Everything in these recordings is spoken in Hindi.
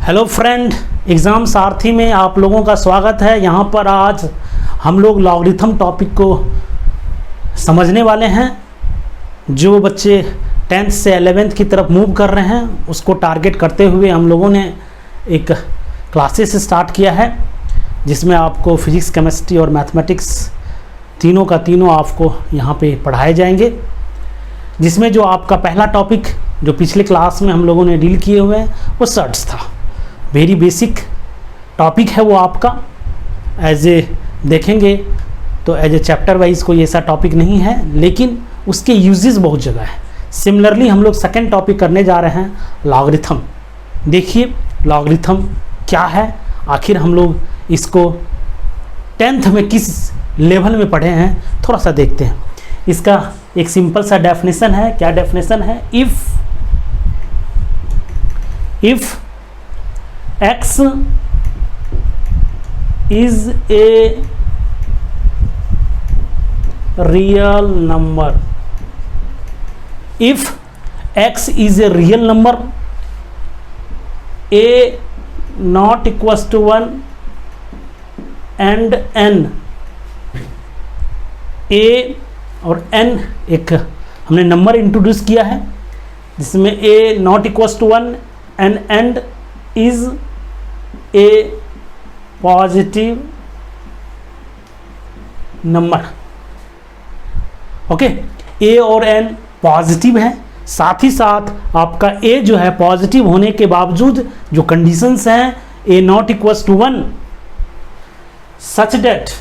हेलो फ्रेंड, एग्ज़ाम सारथी में आप लोगों का स्वागत है। यहाँ पर आज हम लोग लॉगरिथम टॉपिक को समझने वाले हैं। जो बच्चे 10th से 11th की तरफ मूव कर रहे हैं उसको टारगेट करते हुए हम लोगों ने एक क्लासेस स्टार्ट किया है, जिसमें आपको फिजिक्स, केमिस्ट्री और मैथमेटिक्स तीनों का तीनों आपको यहाँ पे पढ़ाए जाएंगे। जिसमें जो आपका पहला टॉपिक जो पिछले क्लास में हम लोगों ने डील किए हुए हैं वो सर्ट्स था। वेरी बेसिक टॉपिक है वो आपका। एज ए देखेंगे तो एज ए चैप्टर वाइज कोई ऐसा टॉपिक नहीं है, लेकिन उसके यूजेस बहुत जगह है। सिमिलरली हम लोग सेकंड टॉपिक करने जा रहे हैं लॉगरिथम। देखिए लॉगरिथम क्या है, आखिर हम लोग इसको 10th में किस लेवल में पढ़े हैं, थोड़ा सा देखते हैं। इसका एक सिंपल सा डेफिनेशन है। क्या डेफिनेशन है? If x is a real number, if x is a real number, a not equals to 1 and n, a और n एक हमने नंबर इंट्रोड्यूस किया है जिसमें a not equals to 1 and n is a positive number. Okay, a और n पॉजिटिव है। साथ ही साथ आपका a जो है पॉजिटिव होने के बावजूद जो कंडीशंस हैं, a not equals to 1 such that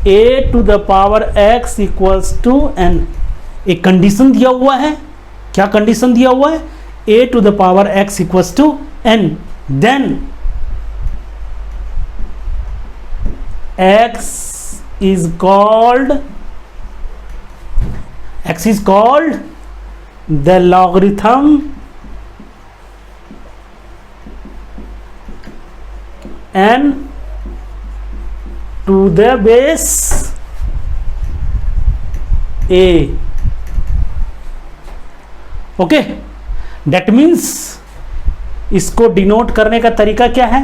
a to the power x equals to n, एक कंडीशन दिया हुआ है। क्या कंडीशन दिया हुआ है? a to the power x equals to n, then x is called the logarithm n to the base a। Okay, that means इसको डिनोट करने का तरीका क्या है?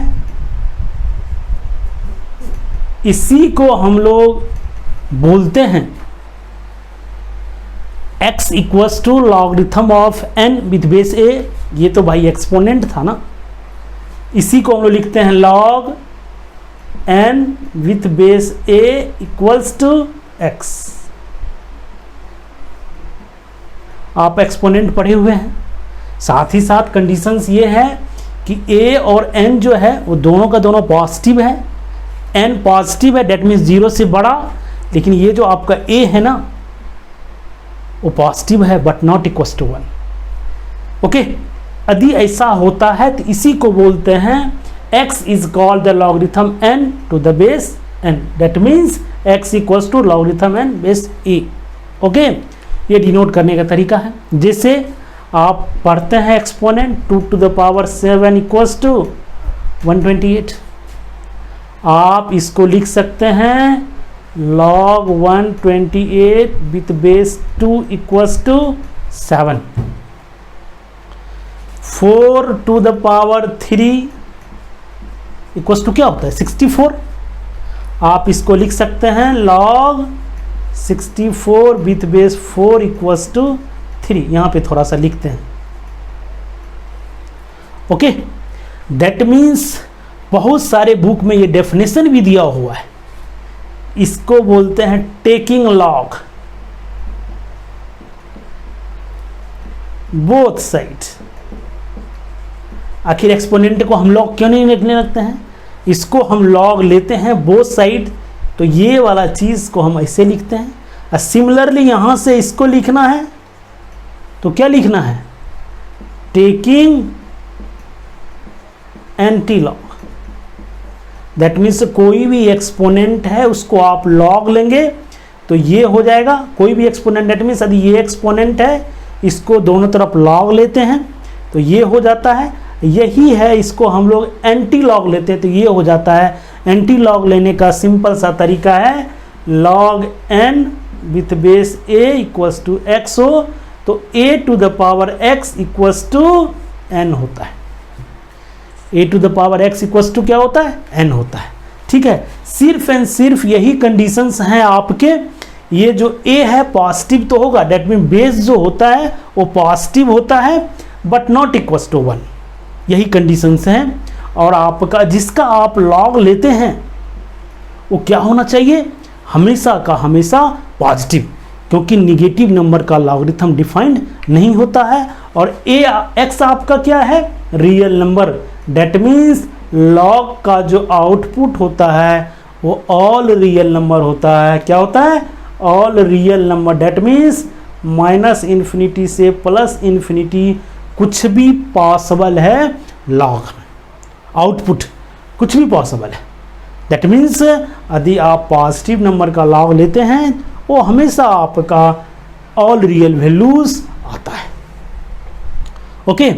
इसी को हम लोग बोलते हैं x equals to logarithm of n with base a। ये तो भाई एक्सपोनेंट था ना, इसी को हम लोग लिखते हैं log n with base a equals to x। आप एक्सपोनेंट पढ़े हुए हैं। साथ ही साथ कंडीशंस ये है कि a और n जो है वो दोनों का दोनों पॉजिटिव है। n पॉजिटिव है, डेट मीन्स 0 से बड़ा, लेकिन ये जो आपका a है ना वो पॉजिटिव है but not equals to 1। Okay, यदि ऐसा होता है तो इसी को बोलते हैं x is called the logarithm n to the base n, that means x equals to logarithm n base a। Okay, ये डिनोट करने का तरीका है। जैसे आप पढ़ते हैं exponent 2 to the power 7 equals to 128, आप इसको लिख सकते हैं log 128 with base 2 equals to 7। 4 to the power 3 equals to क्या होता है? 64। आप इसको लिख सकते हैं log 64 with base 4 equals to 3। यहाँ पे थोड़ा सा लिखते हैं। ओके, दैट मीन्स बहुत सारे बुक में ये डेफिनेशन भी दिया हुआ है। इसको बोलते हैं टेकिंग लॉग बोथ साइड। आखिर एक्सपोनेंट को हम लॉग क्यों नहीं लिखने लगते हैं? इसको हम लॉग लेते हैं बोथ साइड, तो ये वाला चीज़ को हम ऐसे लिखते हैं। और सिमिलरली यहाँ से इसको लिखना है तो क्या लिखना है? Taking anti log. That means कोई भी एक्सपोनेंट है उसको आप लॉग लेंगे तो ये हो जाएगा। कोई भी एक्सपोनेंट, दैट मीन्स यदि ये एक्सपोनेंट है इसको दोनों तरफ लॉग लेते हैं तो ये हो जाता है। यही है, इसको हम लोग एंटी लॉग लेते हैं तो ये हो जाता है। एंटी लॉग लेने का सिंपल सा तरीका है log n with base a equals to x हो तो a to the power x equals to n होता है। a to the power x equals to क्या होता है? n होता है। ठीक है, सिर्फ एंड सिर्फ यही कंडीशंस हैं आपके। ये जो a है पॉजिटिव तो होगा, डेट मीन बेस जो होता है वो पॉजिटिव होता है बट नॉट इक्वल्स टू 1, यही कंडीशंस हैं। और आपका जिसका आप लॉग लेते हैं वो क्या होना चाहिए? हमेशा का हमेशा पॉजिटिव, क्योंकि निगेटिव नंबर का लॉगरिथम डिफाइंड नहीं होता है। और x आपका क्या है? Real number, that means log का जो आउटपुट होता है वो ऑल रियल नंबर होता है। क्या होता है? All real number, that means -∞ से +∞ कुछ भी पॉसिबल है लॉग में, आउटपुट कुछ भी पॉसिबल है। दैट मीन्स यदि आप पॉजिटिव नंबर का लॉग लेते हैं वो हमेशा आपका ऑल रियल वैल्यूज आता है। ओके,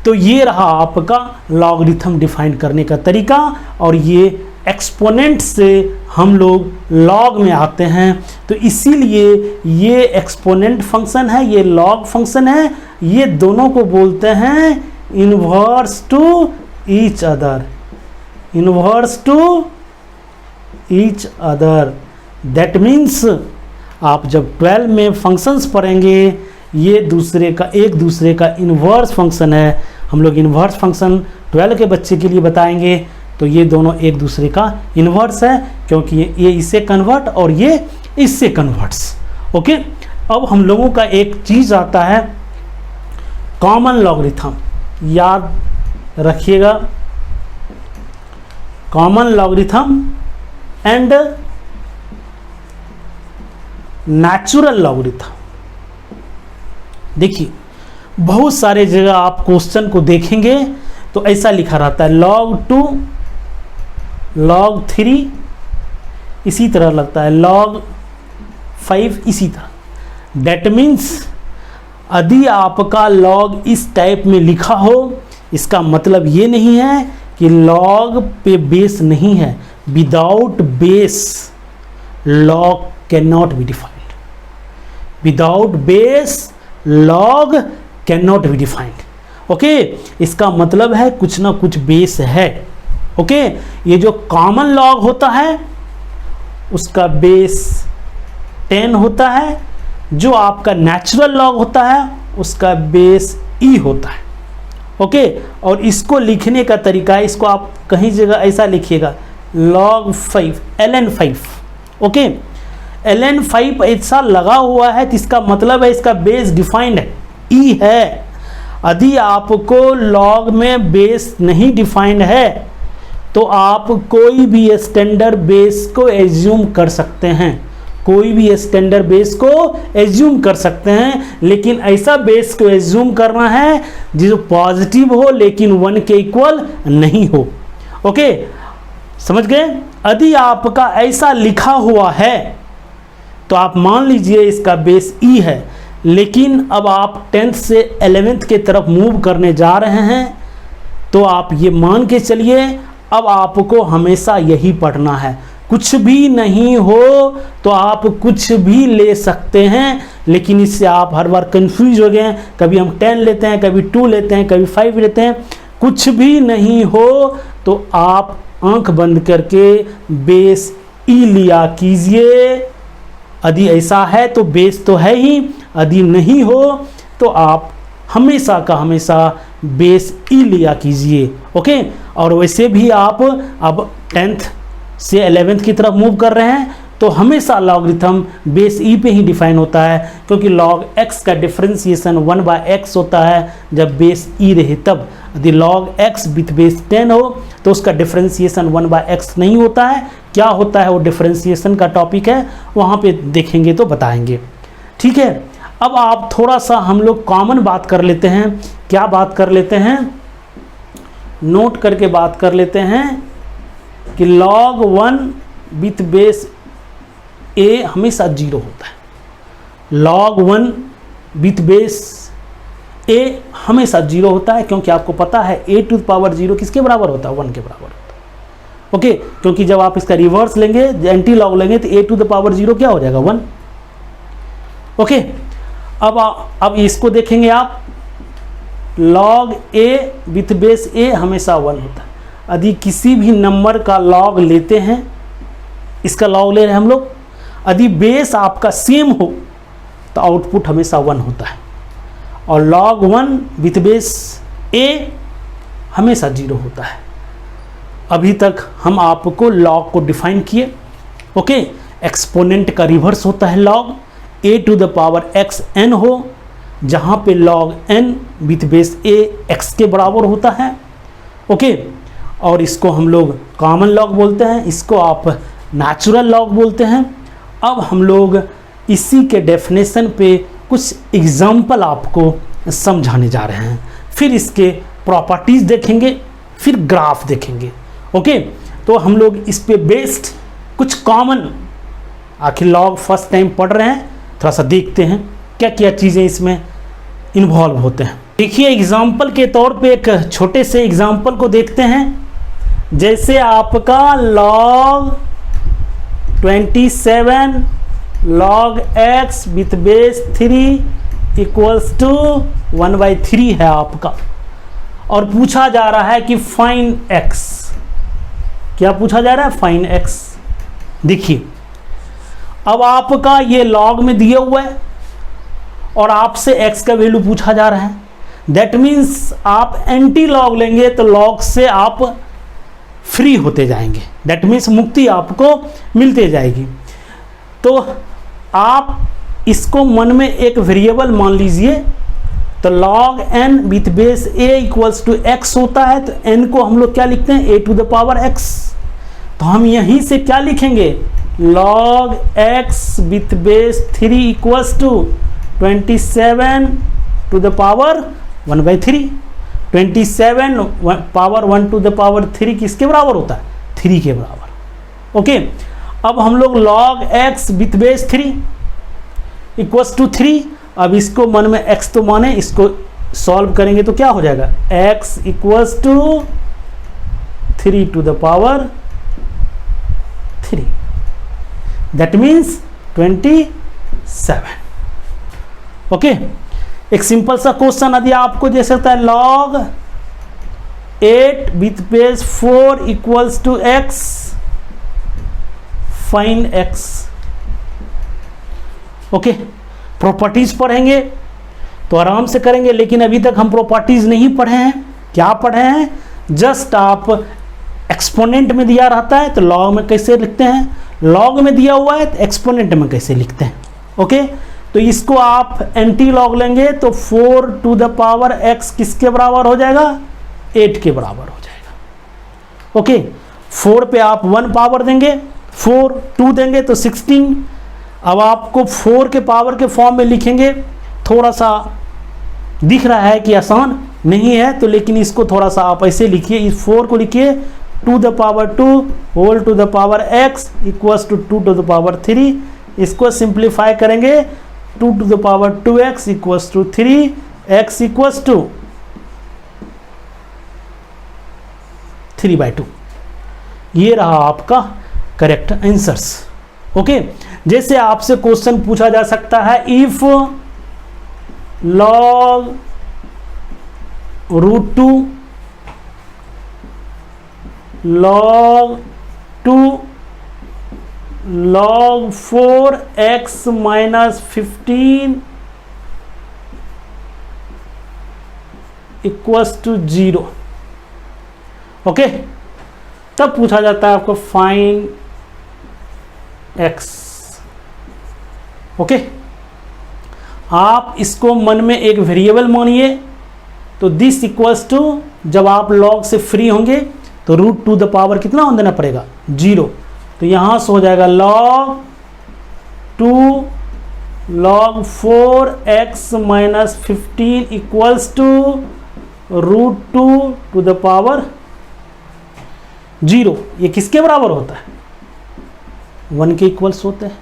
तो ये रहा आपका लॉगरिथम डिफाइन करने का तरीका। और ये एक्सपोनेंट से हम लोग लॉग में आते हैं, तो इसीलिए ये एक्सपोनेंट फंक्शन है, ये लॉग फंक्शन है, ये दोनों को बोलते हैं inverse two each other, inverse two each other. That means आप जब 12 में फंक्शंस पढ़ेंगे ये एक दूसरे का इनवर्स फंक्शन है। हम लोग इनवर्स फंक्शन 12 के बच्चे के लिए बताएंगे, तो ये दोनों एक दूसरे का इनवर्स है, क्योंकि ये इससे कन्वर्ट और ये इससे कन्वर्ट्स। ओके, अब हम लोगों का एक चीज़ आता है कॉमन लॉगरिथम, याद रखिएगा, common logarithm and natural logarithm. देखिए बहुत सारे जगह आप क्वेश्चन को देखेंगे तो ऐसा लिखा रहता है log 2, log 3, इसी तरह लगता है log 5, इसी तरह। दैट मीन्स यदि आपका log इस टाइप में लिखा हो, इसका मतलब ये नहीं है कि log पे बेस नहीं है। Without base log can not be defined, without base log can not be defined. Okay, इसका मतलब है कुछ ना कुछ बेस है। ओके, ये जो कॉमन लॉग होता है उसका बेस 10 होता है, जो आपका नेचुरल लॉग होता है उसका बेस e होता है। ओके, और इसको लिखने का तरीका, इसको आप कहीं जगह ऐसा लिखिएगा log 5 ln 5। ओके, ln 5 ऐसा लगा हुआ है तो इसका मतलब है इसका बेस डिफाइंड है, e है। यदि आपको लॉग में बेस नहीं डिफाइंड है तो आप कोई भी स्टैंडर्ड बेस को एज्यूम कर सकते हैं, कोई भी स्टैंडर्ड बेस को एज्यूम कर सकते हैं, लेकिन ऐसा बेस को एज्यूम करना है जो पॉजिटिव हो लेकिन 1 के इक्वल नहीं हो। ओके, समझ गए? यदि आपका ऐसा लिखा हुआ है तो आप मान लीजिए इसका बेस e है, लेकिन अब आप 10th से 11th के तरफ मूव करने जा रहे हैं तो आप ये मान के चलिए अब आपको हमेशा यही पढ़ना है। कुछ भी नहीं हो तो आप कुछ भी ले सकते हैं, लेकिन इससे आप हर बार कंफ्यूज हो गए। कभी हम 10 लेते हैं, कभी 2 लेते हैं, कभी 5 लेते हैं। कुछ भी नहीं हो तो आप आंख बंद करके बेस ई लिया कीजिए। यदि ऐसा है तो बेस तो है ही, यदि नहीं हो तो आप हमेशा का हमेशा बेस ई लिया कीजिए। ओके, और वैसे भी आप अब 10th से 11th की तरफ मूव कर रहे हैं तो हमेशा लॉगरिथम बेस ई पे ही डिफाइन होता है, क्योंकि log x का डिफरेंशिएशन 1/x होता है जब बेस ई रहे तब। यदि log x विथ बेस 10 हो तो उसका डिफरेंशिएशन 1/x नहीं होता है। क्या होता है वो डिफरेंशिएशन का टॉपिक है, वहाँ पे देखेंगे तो बताएंगे। ठीक है, अब आप थोड़ा सा हम लोग कॉमन बात कर लेते हैं। क्या बात कर लेते हैं? नोट करके बात कर लेते हैं कि log 1 विथ बेस a हमेशा 0 होता है। log 1 विथ बेस a हमेशा 0 होता है, क्योंकि आपको पता है a टू द पावर 0 किसके बराबर होता है? 1 के बराबर होता है। ओके, क्योंकि जब आप इसका रिवर्स लेंगे, एंटी लॉग लेंगे तो a टू द पावर 0 क्या हो जाएगा? 1। ओके, अब इसको देखेंगे आप, log a with base a हमेशा 1 होता है। यदि किसी भी नंबर का log लेते हैं, इसका log ले रहे हैं हम लोग, यदि बेस आपका सेम हो तो आउटपुट हमेशा 1 होता है, और log 1 विथ बेस a हमेशा 0 होता है। अभी तक हम आपको log को डिफाइन किए। ओके, एक्सपोनेंट का रिवर्स होता है log, a to the power x n हो, जहाँ पे log n with base a x के बराबर होता है। ओके, और इसको हम लोग कॉमन log बोलते हैं, इसको आप नेचुरल log बोलते हैं। अब हम लोग इसी के डेफिनेशन पे कुछ एग्जाम्पल आपको समझाने जा रहे हैं, फिर इसके प्रॉपर्टीज देखेंगे, फिर ग्राफ देखेंगे। ओके, तो हम लोग इस पे बेस्ड कुछ कॉमन, आखिर log फर्स्ट टाइम पढ़ रहे हैं, थोड़ा सा देखते हैं क्या क्या चीज़ें इसमें इन्वॉल्व होते हैं। देखिए, एग्जाम्पल के तौर पे एक छोटे से एग्जाम्पल को देखते हैं। जैसे आपका log 27 log x with base 3 equals to 1/3 है आपका, और पूछा जा रहा है कि फाइंड x। क्या पूछा जा रहा है? Find x। देखिए, अब आपका ये log में दिया हुआ है और आपसे x का वैल्यू पूछा जा रहा है। दैट मीन्स आप एंटी log लेंगे तो log से आप फ्री होते जाएंगे, दैट मीन्स मुक्ति आपको मिलते जाएगी। तो आप इसको मन में एक वेरिएबल मान लीजिए, तो log n with base a equals to x होता है, तो n को हम लोग क्या लिखते हैं? a to the power x। तो हम यहीं से क्या लिखेंगे? log x with base 3 equals to 27 to the power 1/3। 27 power 1 to the power 3 किसके बराबर होता है? 3 के बराबर। ओके, अब हम लोग log x with base 3 equals to 3, अब इसको मन में x तो माने, इसको सॉल्व करेंगे तो क्या हो जाएगा? x equals to 3 to the power 3, that means 27। Okay, एक सिंपल सा क्वेश्चन यदि आपको दे सकता है, log 8 with base 4 equals to x, find x। Okay, properties पढ़ेंगे तो आराम से करेंगे, लेकिन अभी तक हम प्रॉपर्टीज नहीं पढ़े हैं। क्या पढ़े हैं? जस्ट आप एक्सपोनेंट में दिया रहता है तो log में कैसे लिखते हैं, log में दिया हुआ है तो एक्सपोनेंट में कैसे लिखते हैं। ओके, तो इसको आप एंटी log लेंगे तो 4 टू द पावर x किसके बराबर हो जाएगा? 8 के बराबर हो जाएगा। ओके, 4 पे आप 1 पावर देंगे, 4 2 देंगे तो 16। अब आपको 4 के पावर के फॉर्म में लिखेंगे, थोड़ा सा दिख रहा है कि आसान नहीं है तो, लेकिन इसको थोड़ा सा आप ऐसे लिखिए, इस 4 को लिखिए 2 the power 2 whole to the power x equals to 2 to the power 3। इसको सिंप्लीफाई करेंगे, 2 to the power 2x equals to 3, x equals to 3/2। ये रहा आपका करेक्ट आंसर्स। ओके, जैसे आपसे क्वेश्चन पूछा जा सकता है, if log √2 log 2 log 4x minus 15 equals to 0। Okay, तब पूछा जाता है आपको फाइंड x। ओके, आप इसको मन में एक वेरिएबल मानिए, तो दिस इक्वल्स टू, जब आप log से फ्री होंगे तो √2 द पावर कितना होने देना पड़ेगा? 0। तो यहाँ से हो जाएगा log 2 log 4x minus 15 equals to √2 to the power 0। ये किसके बराबर होता है? 1 के इक्वल्स होते हैं।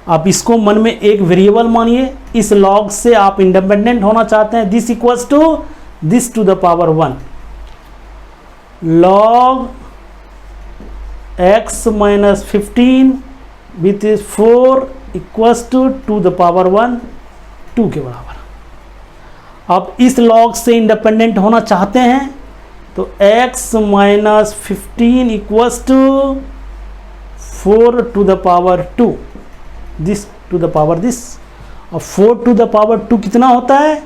आप इसको मन में एक वेरिएबल मानिए, इस log से आप इंडिपेंडेंट होना चाहते हैं, this equals to this to the power 1 log x minus 15 with 4 equals to the power 1 2 के बराबर। अब इस लॉग से इंडिपेंडेंट होना चाहते हैं तो x minus 15 equals to 4 to the power 2 this to the power this, और 4 टू द पावर 2 कितना होता है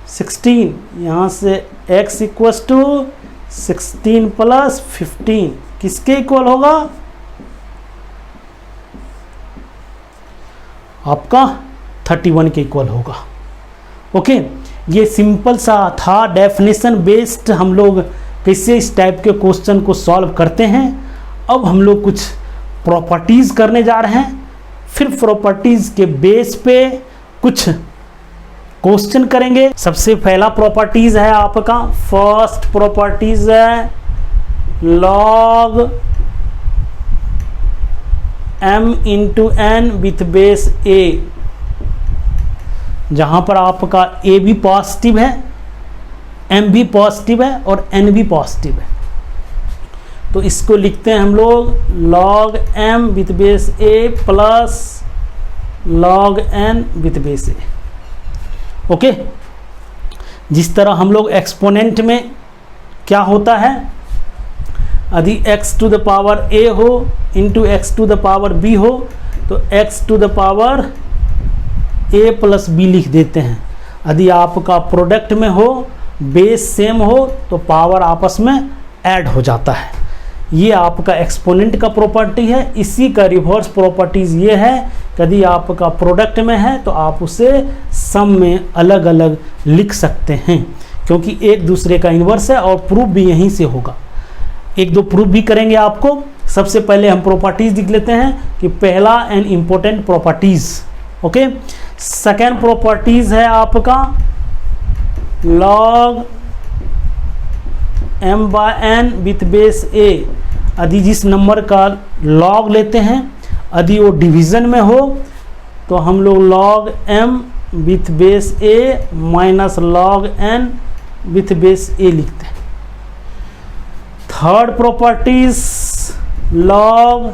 16। यहाँ से x इक्वल्स टू 16 प्लस 15 किसके इक्वल होगा, आपका 31 के इक्वल होगा। ओके, ये सिंपल सा था डेफिनेशन बेस्ड हम लोग कैसे इस टाइप के क्वेश्चन को सॉल्व करते हैं। अब हम लोग कुछ प्रॉपर्टीज करने जा रहे हैं, फिर प्रॉपर्टीज के बेस पे कुछ क्वेश्चन करेंगे। सबसे पहला प्रॉपर्टीज है आपका, फर्स्ट प्रॉपर्टीज है log m into n with base a, जहां पर आपका a भी पॉजिटिव है, m भी पॉजिटिव है और n भी पॉजिटिव है। तो इसको लिखते हैं हम लोग log m with base a plus log n with base a। Okay, जिस तरह हम लोग एक्सपोनेंट में क्या होता है, यदि x to the power a हो into x to the power b हो तो x to the power a plus b लिख देते हैं। यदि आपका प्रोडक्ट में हो, बेस सेम हो तो पावर आपस में ऐड हो जाता है। ये आपका एक्सपोनेंट का प्रॉपर्टी है। इसी का रिवर्स प्रॉपर्टीज ये है, यदि आपका प्रोडक्ट में है तो आप उसे सम में अलग अलग लिख सकते हैं, क्योंकि एक दूसरे का इन्वर्स है और प्रूफ भी यहीं से होगा। एक दो प्रूफ भी करेंगे आपको। सबसे पहले हम प्रॉपर्टीज लिख लेते हैं कि पहला and important properties. Okay, second properties है आपका log m by n with base a। यदि जिस नंबर का log लेते हैं, यदि वो डिवीजन में हो तो हम लोग log m with base a minus log n with base a लिखते हैं। Third properties log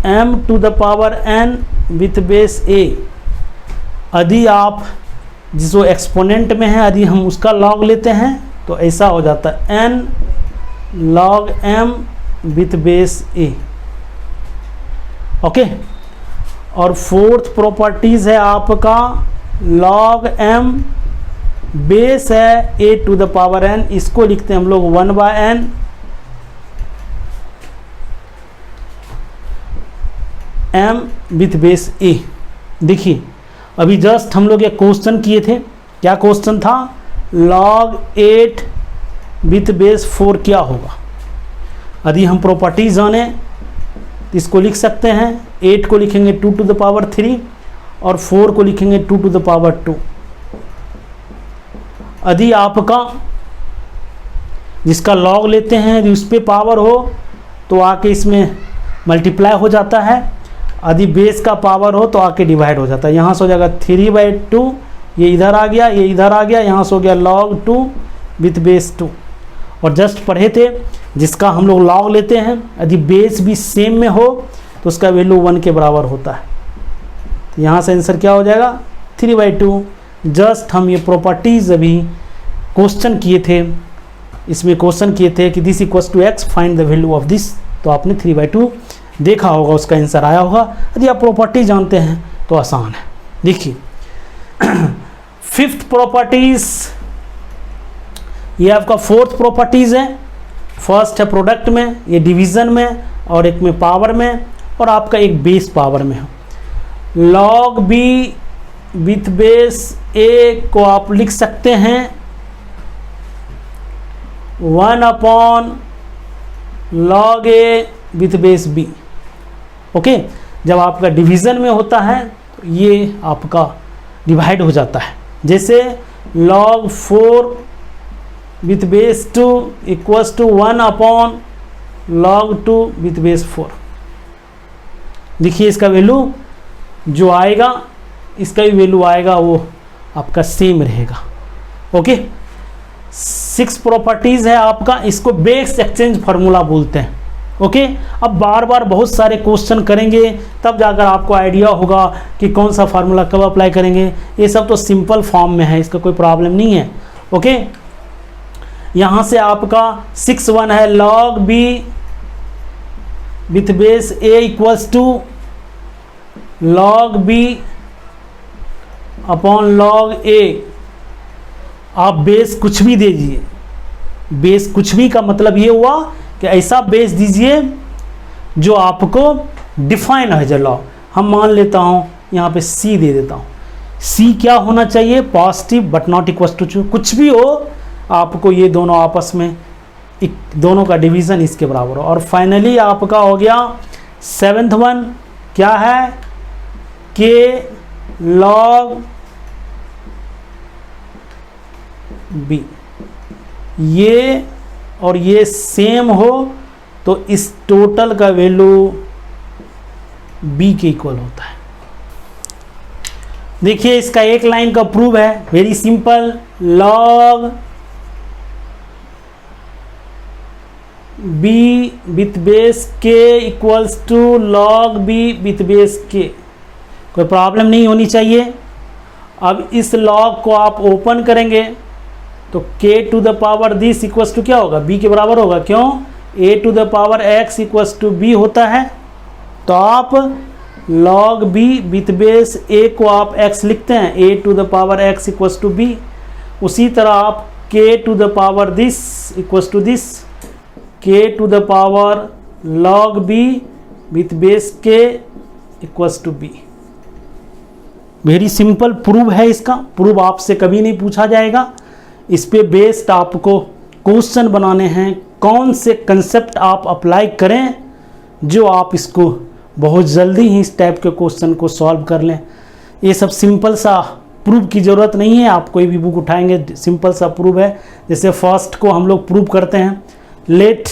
m to the power n with base a। यदि आप जिसको एक्सपोनेंट में है, यदि हम उसका log लेते हैं तो ऐसा हो जाता है n log m with base a। Okay, और फोर्थ प्रॉपर्टीज है आपका log m बेस है a to the power n, इसको लिखते हैं हम लोग 1 by n m with base a। देखिए अभी जस्ट हम लोग एक क्वेश्चन किए थे, क्या क्वेश्चन था, log 8 विथ बेस 4 क्या होगा। यदि हम प्रॉपर्टीज जाने तो इसको लिख सकते हैं, 8 को लिखेंगे 2 टू द पावर 3 और 4 को लिखेंगे 2 टू द पावर 2। यदि आपका जिसका log लेते हैं यदि उस पर पावर हो तो आके इसमें मल्टीप्लाई हो जाता है, यदि बेस का पावर हो तो आके डिवाइड हो जाता है। यहाँ से हो जाएगा 3/2, ये इधर आ गया, ये इधर आ गया, यहाँ से हो गया log 2 विथ बेस 2। और जस्ट पढ़े थे जिसका हम लोग log लेते हैं, यदि बेस भी सेम में हो तो उसका वैल्यू 1 के बराबर होता है। तो यहाँ से आंसर क्या हो जाएगा 3/2। जस्ट हम ये प्रॉपर्टीज अभी क्वेश्चन किए थे, इसमें क्वेश्चन किए थे कि this equals to x, find the value of this, तो आपने 3/2 देखा होगा, उसका आंसर आया होगा। यदि आप प्रॉपर्टी जानते हैं तो आसान है। देखिए फिफ्थ प्रॉपर्टीज, ये आपका फोर्थ प्रॉपर्टीज है। फर्स्ट है प्रोडक्ट में, ये डिवीजन में, और एक में पावर में, और आपका एक बेस पावर में है। log b with base a को आप लिख सकते हैं 1/log a with base b। Okay, जब आपका डिवीजन में होता है तो ये आपका डिवाइड हो जाता है। जैसे log 4 with base 2 equals to 1/log 2 with base 4। देखिए इसका वैल्यू जो आएगा, इसका भी वैल्यू आएगा, वो आपका सेम रहेगा। ओके, 6 प्रॉपर्टीज है आपका, इसको बेस एक्सचेंज फार्मूला बोलते हैं। ओके। अब बार बार बहुत सारे क्वेश्चन करेंगे तब जाकर आपको आइडिया होगा कि कौन सा फार्मूला कब अप्लाई करेंगे। ये सब तो सिंपल फॉर्म में है, इसका कोई प्रॉब्लम नहीं है। ओके, यहाँ से आपका 6(1) है log b with base a equals to log b upon log a। आप बेस कुछ भी दीजिए, बेस कुछ भी का मतलब ये हुआ कि ऐसा बेस दीजिए जो आपको डिफाइन है जो लॉ। हम मान लेता हूँ यहाँ पे c दे देता हूँ। c क्या होना चाहिए? Positive but not equal to true. कुछ भी हो आपको ये दोनों आपस में दोनों का डिवीज़न इसके बराबर हो। और फाइनली आपका हो गया 7th वन क्या है? k log b। ये और ये सेम हो तो इस टोटल का वैल्यू b के इक्वल होता है। देखिए इसका एक लाइन का प्रूफ है, very simple. log b with base k equals to log b with base k। कोई प्रॉब्लम नहीं होनी चाहिए। अब इस log को आप ओपन करेंगे तो k to the power this equals to क्या होगा? b के बराबर होगा। क्यों? a to the power x equals to b होता है। तो आप log b with base a को आप x लिखते हैं, a to the power x equals to b। उसी तरह आप k to the power this equals to this, k to the power log b with base k equals to b। Very simple proof है। इसका प्रूफ आपसे कभी नहीं पूछा जाएगा। इस पे बेस्ड आपको क्वेश्चन बनाने हैं, कौन से कंसेप्ट आप अप्लाई करें जो आप इसको बहुत जल्दी ही इस टाइप के क्वेश्चन को सॉल्व कर लें। ये सब सिंपल सा प्रूफ की ज़रूरत नहीं है। आप कोई भी बुक उठाएंगे सिंपल सा प्रूफ है। जैसे फर्स्ट को हम लोग प्रूफ करते हैं, let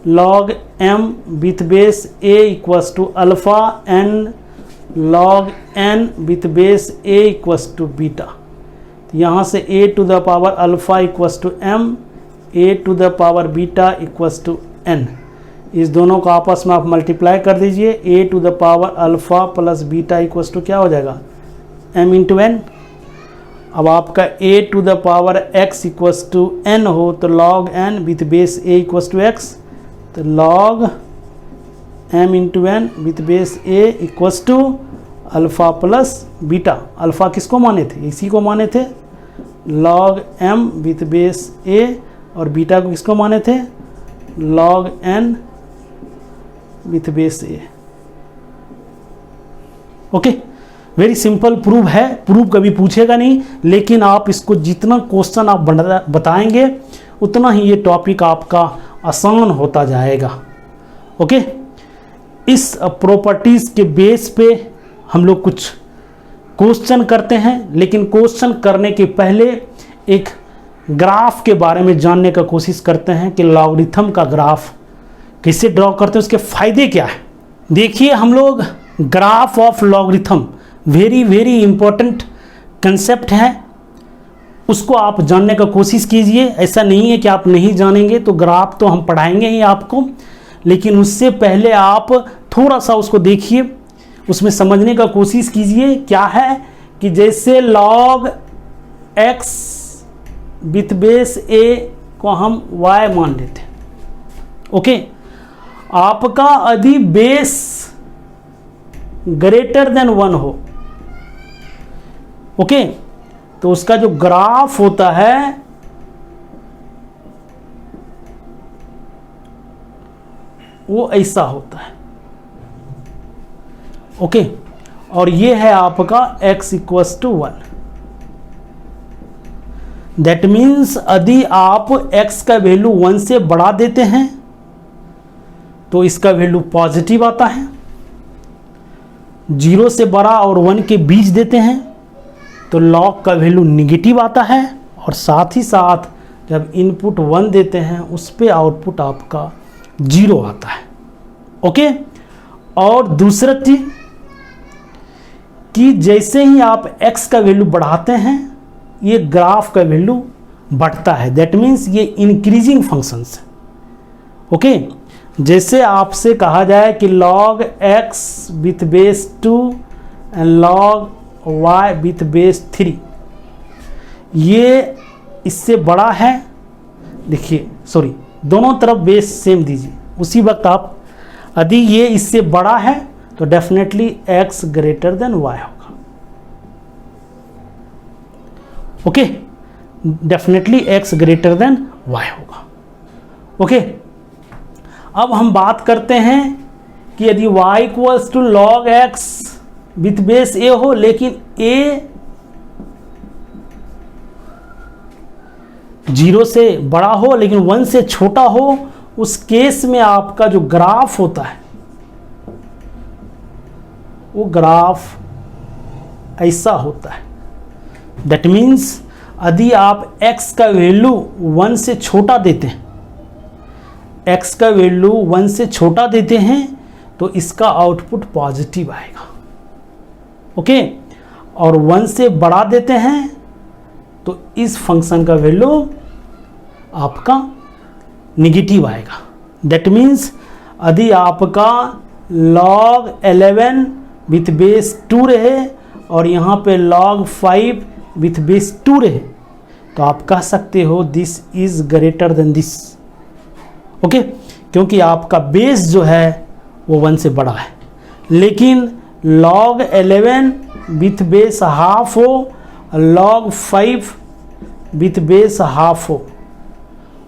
log m with base a equals to alpha n log n with base a equals to beta. यहाँ से a to the power alpha equals to m, a to the power beta equals to n। इस दोनों को आपस में आप मल्टीप्लाई कर दीजिए। a to the power alpha plus beta equals to क्या हो जाएगा? m into n। अब आपका a to the power x equals to n हो तो log n with base a equals to x, तो log m into n with base a equals to alpha plus beta. Alpha किसको माने थे? इसी को माने थे। log m with base a और बीटा को किसको माने थे? log n with base a। Okay, very simple proof है। प्रूफ कभी पूछेगा नहीं, लेकिन आप इसको जितना क्वेश्चन आप बताएंगे उतना ही ये टॉपिक आपका आसान होता जाएगा। ओके, इस प्रॉपर्टीज़ के बेस पे हम लोग कुछ क्वेश्चन करते हैं, लेकिन क्वेश्चन करने के पहले एक ग्राफ के बारे में जानने का कोशिश करते हैं कि लॉगरिथम का ग्राफ कैसे ड्रॉ करते हैं, उसके फ़ायदे क्या है। देखिए हम लोग graph of logarithm very very important concept है, उसको आप जानने का कोशिश कीजिए। ऐसा नहीं है कि आप नहीं जानेंगे, तो ग्राफ तो हम पढ़ाएंगे ही आपको, लेकिन उससे पहले आप थोड़ा सा उसको देखिए, उसमें समझने का कोशिश कीजिए। क्या है कि जैसे log x with base a को हम y मान लेते हैं। ओके, आपका यदि बेस ग्रेटर देन 1 हो, ओके, तो उसका जो ग्राफ होता है वो ऐसा होता है। ओके, और ये है आपका x equals to 1। That means यदि आप x का वैल्यू 1 से बढ़ा देते हैं तो इसका वैल्यू पॉजिटिव आता है। 0 से बड़ा और 1 के बीच देते हैं तो log का वैल्यू निगेटिव आता है, और साथ ही साथ जब इनपुट 1 देते हैं उस पे आउटपुट आपका 0 आता है। ओके, और दूसरा चीज कि जैसे ही आप x का वैल्यू बढ़ाते हैं ये ग्राफ का वैल्यू बढ़ता है। दैट मीन्स ये इंक्रीजिंग फंक्शंस है। ओके, जैसे आपसे कहा जाए कि log x with base 2 and log y with base 3, ये इससे बड़ा है, देखिए सॉरी दोनों तरफ बेस सेम दीजिए, उसी वक्त आप यदि ये इससे बड़ा है तो definitely x greater than y होगा। ओके, definitely x greater than y होगा। ओके, अब हम बात करते हैं कि यदि y equals to log x with base a हो, लेकिन a 0 से बड़ा हो लेकिन 1 से छोटा हो, उस केस में आपका जो ग्राफ होता है वो ग्राफ ऐसा होता है। दैट मीन्स यदि आप x का वैल्यू 1 से छोटा देते हैं, x का वैल्यू 1 से छोटा देते हैं तो इसका आउटपुट पॉजिटिव आएगा। ओके, और 1 से बड़ा देते हैं तो इस फंक्शन का वैल्यू आपका निगेटिव आएगा। दैट मीन्स यदि आपका log 11 विथ बेस 2 रहे और यहाँ पे log 5 विथ बेस 2 रहे तो आप कह सकते हो this is greater than this. Okay, क्योंकि आपका बेस जो है वो 1 से बड़ा है, लेकिन log 11 विथ बेस हाफ हो, log 5 विथ बेस हाफ हो,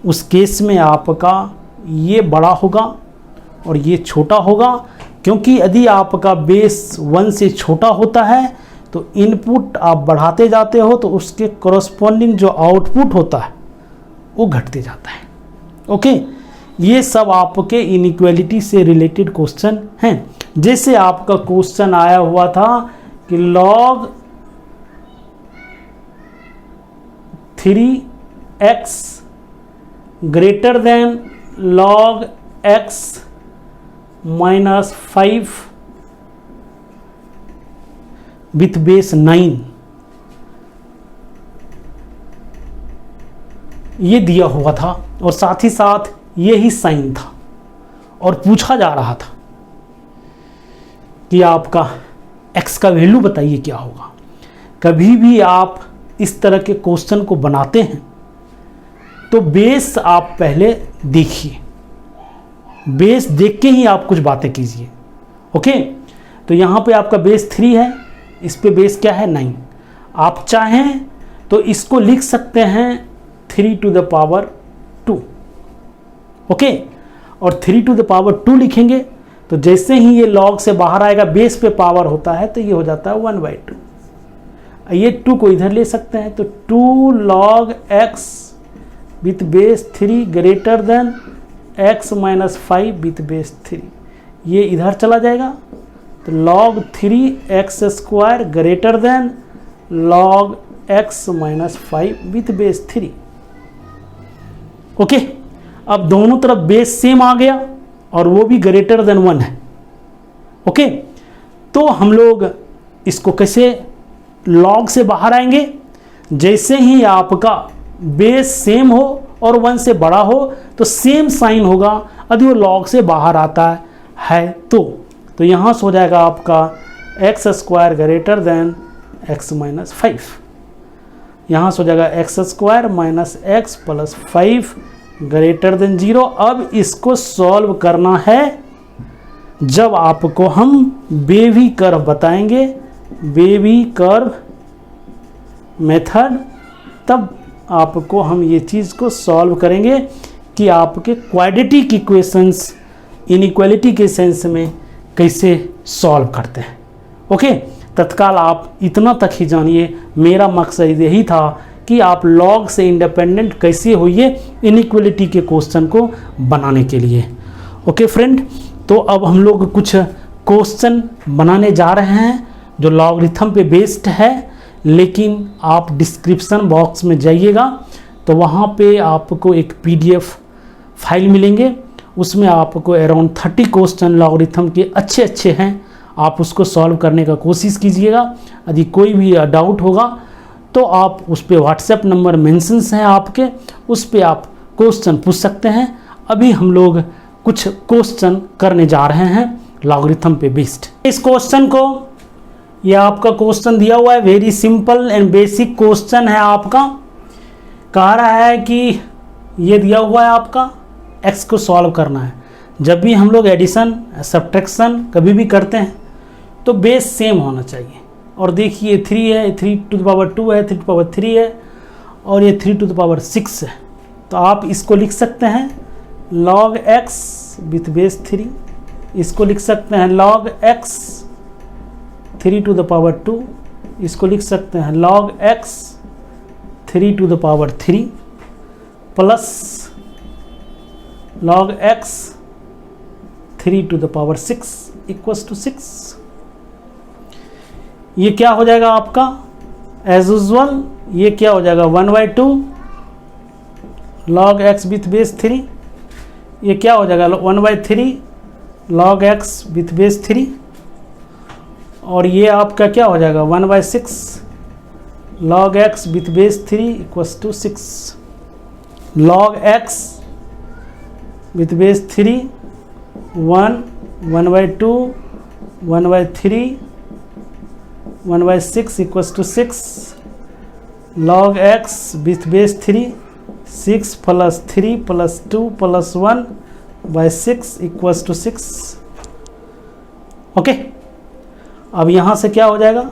उस केस में आपका ये बड़ा होगा और ये छोटा होगा। क्योंकि यदि आपका बेस 1 से छोटा होता है तो इनपुट आप बढ़ाते जाते हो तो उसके कॉरस्पॉन्डिंग जो आउटपुट होता है वो घटते जाता है। ओके, ये सब आपके इनइक्वालिटी से रिलेटेड क्वेश्चन हैं। जैसे आपका क्वेश्चन आया हुआ था कि log 3x greater than log x minus 5 with base 9, ये दिया हुआ था और साथ ही साथ ये ही साइन था और पूछा जा रहा था कि आपका x का वैल्यू बताइए क्या होगा। कभी भी आप इस तरह के क्वेश्चन को बनाते हैं तो बेस आप पहले देखिए, बेस देख के ही आप कुछ बातें कीजिए। ओके, तो यहाँ पे आपका बेस 3 है, इस पे बेस क्या है 9। आप चाहें तो इसको लिख सकते हैं 3 टू द पावर 2। ओके, और 3 टू द पावर 2 लिखेंगे तो जैसे ही ये log से बाहर आएगा, बेस पे पावर होता है तो ये हो जाता है 1/2। ये 2 को इधर ले सकते हैं तो 2 log x with base 3 greater than x minus 5 with base 3, ये इधर चला जाएगा तो log 3x square greater than log x minus 5 with base 3। Okay, अब दोनों तरफ बेस सेम आ गया और वो भी ग्रेटर देन 1 है। ओके, तो हम लोग इसको कैसे log से बाहर आएंगे, जैसे ही आपका बेस सेम हो और 1 से बड़ा हो तो सेम साइन होगा। यदि वो log से बाहर आता है तो यहाँ से हो जाएगा आपका x square greater than x minus 5, यहाँ से हो जाएगा x square minus x plus 5 greater than 0। अब इसको सॉल्व करना है जब आपको हम बेबी कर्व बताएंगे, बेबी कर्व मेथड, तब आपको हम ये चीज़ को सॉल्व करेंगे कि आपके क्वाड्रेटिक इक्वेशंस इनइक्वालिटी के सेंस में कैसे सॉल्व करते हैं। ओके, तत्काल आप इतना तक ही जानिए, मेरा मकसद यही था कि आप log से इंडिपेंडेंट कैसे होइए इनइक्वालिटी के क्वेश्चन को बनाने के लिए। ओके फ्रेंड, तो अब हम लोग कुछ क्वेश्चन बनाने जा रहे हैं जो लॉगरिथम पे बेस्ड है, लेकिन आप डिस्क्रिप्शन बॉक्स में जाइएगा तो वहाँ पे आपको एक PDF फाइल मिलेंगे, उसमें आपको अराउंड 30 क्वेश्चन लॉगरिथम के अच्छे हैं, आप उसको सॉल्व करने का कोशिश कीजिएगा। यदि कोई भी डाउट होगा तो आप उस पर व्हाट्सएप नंबर मेंशंस हैं आपके, उस पर आप क्वेश्चन पूछ सकते हैं। अभी हम लोग कुछ क्वेश्चन करने जा रहे हैं लॉगरिथम पे बेस्ड। इस क्वेश्चन को, ये आपका क्वेश्चन दिया हुआ है, very simple and basic question है आपका। कह रहा है कि ये दिया हुआ है आपका x को सॉल्व करना है। जब भी हम लोग एडिशन सब्ट्रैक्शन कभी भी करते हैं तो बेस सेम होना चाहिए। और देखिए 3 है, 3 टू द पावर 2 है, 3 टू द पावर 3 है और ये 3 टू द पावर 6 है। तो आप इसको लिख सकते हैं log x विथ बेस 3, इसको लिख सकते हैं log x 3 to the power 2, इसको लिख सकते हैं log x 3 to the power 3 plus log x 3 to the power 6 equals to 6। ये क्या हो जाएगा आपका एज यूजुअल, ये क्या हो जाएगा 1/2 log x विथ बेस 3, ये क्या हो जाएगा 1/3 log x विथ बेस 3, और ये आपका क्या हो जाएगा 1/6 log x with base 3 equals to 6। log x with base 3 1, 1/2, 1/3, 1/6 equals to 6। log x with base 3 6 plus 3 plus 2 plus 1/6 equals to 6। Okay, अब यहाँ से क्या हो जाएगा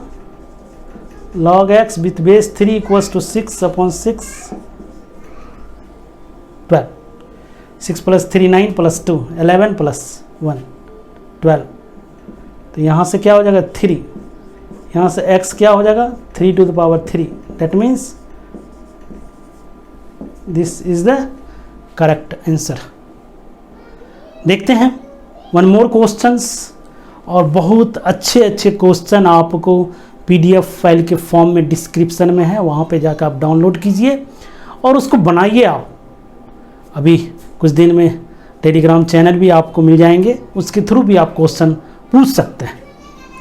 log x with base 3 equals to 6/6 12, 6 plus 3 9 plus 2 11 plus 1 12। तो यहाँ से क्या हो जाएगा 3, यहाँ से x क्या हो जाएगा 3 to the power 3। That means this is the correct answer. देखते हैं वन मोर क्वेश्चंस, और बहुत अच्छे अच्छे क्वेश्चन आपको PDF फाइल के फॉर्म में डिस्क्रिप्शन में है, वहाँ पे जाकर आप डाउनलोड कीजिए और उसको बनाइए। आप अभी कुछ दिन में टेलीग्राम चैनल भी आपको मिल जाएंगे, उसके थ्रू भी आप क्वेश्चन पूछ सकते हैं।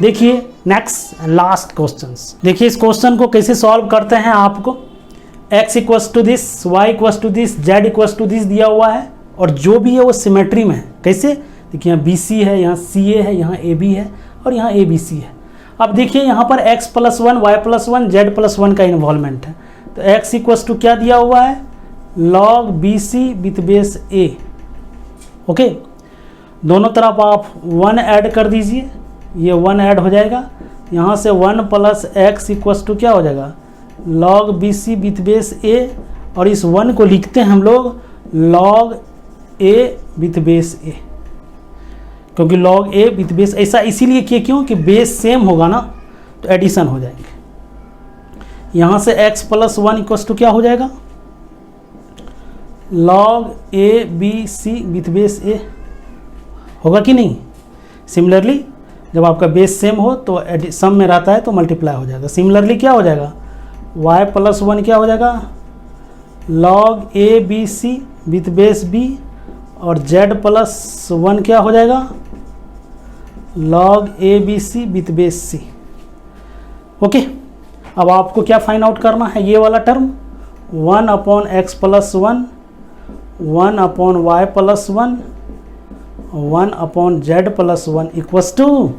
देखिए नेक्स्ट लास्ट क्वेश्चंस, देखिए इस क्वेश्चन को कैसे सॉल्व करते हैं। आपको x equals to this, y equals to this, z equals to this दिया हुआ है, और जो भी है वो सिमेट्री में है। कैसे, देखिए यहाँ BC है, यहाँ CA है, यहाँ AB है और यहाँ ABC है। अब देखिए यहाँ पर x plus 1, y plus 1, z plus 1 का इन्वॉल्वमेंट है। तो x इक्वल्स टू क्या दिया हुआ है log BC with base A। Okay, दोनों तरफ आप 1 ऐड कर दीजिए, ये 1 ऐड हो जाएगा। यहाँ से 1 प्लस x इक्वल्स टू क्या हो जाएगा log BC with base A, और इस 1 को लिखते हैं हम लोग log A with base A, क्योंकि log A विथ बेस ऐसा इसीलिए किए क्यों कि बेस सेम होगा ना, तो एडिशन हो जाएंगे। यहाँ से x प्लस 1 इक्वल्स टू क्या हो जाएगा log ABC with base A, होगा कि नहीं। सिमिलरली जब आपका बेस सेम हो तो सम में रहता है तो मल्टीप्लाई हो जाएगा। सिमिलरली क्या हो जाएगा y प्लस 1 क्या हो जाएगा log ABC with base B, और z प्लस 1 क्या हो जाएगा log ABC with base C। Okay, अब आपको क्या फाइंड आउट करना है, ये वाला term 1/x plus 1, 1/y plus 1, 1/z plus 1 equals to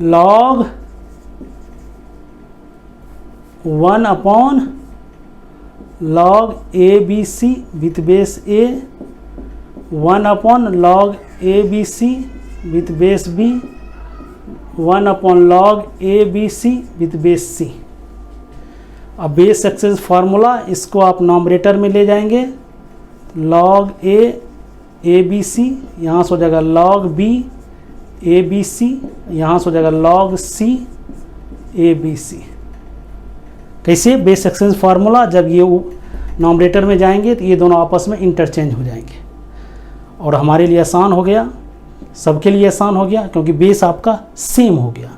log 1/log ABC with base A, 1/log ABC with base B, 1/log ABC with base C। अब बेस सक्सेस फार्मूला, इसको आप नॉमरेटर में ले जाएंगे log A ABC, यहाँ से हो जाएगा log B ABC, यहाँ से हो जाएगा log C ABC। कैसे, बेस सक्सेस फार्मूला, जब ये नॉमरेटर में जाएंगे तो ये दोनों आपस में इंटरचेंज हो जाएंगे, और हमारे लिए आसान हो गया, सबके लिए आसान हो गया, क्योंकि बेस आपका सेम हो गया।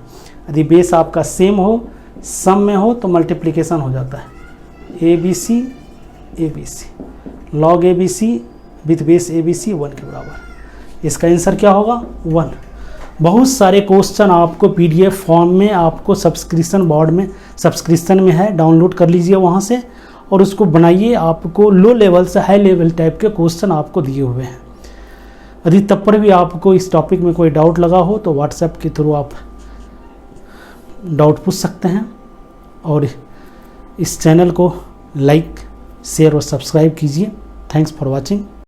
यदि बेस आपका सेम हो, सम में हो, तो मल्टीप्लिकेशन हो जाता है ABC ABC, log ABC with base ABC 1 के बराबर। इसका आंसर क्या होगा 1। बहुत सारे क्वेश्चन आपको PDF फॉर्म में आपको सब्सक्रिप्शन बोर्ड में सब्सक्रिप्शन में है, डाउनलोड कर लीजिए वहाँ से, और उसको बनाइए। आपको लो लेवल से हाई लेवल टाइप के क्वेश्चन आपको दिए हुए हैं। यदि तब पर भी आपको इस टॉपिक में कोई डाउट लगा हो तो व्हाट्सएप के थ्रू आप डाउट पूछ सकते हैं। और इस चैनल को लाइक, शेयर और सब्सक्राइब कीजिए। Thanks for watching.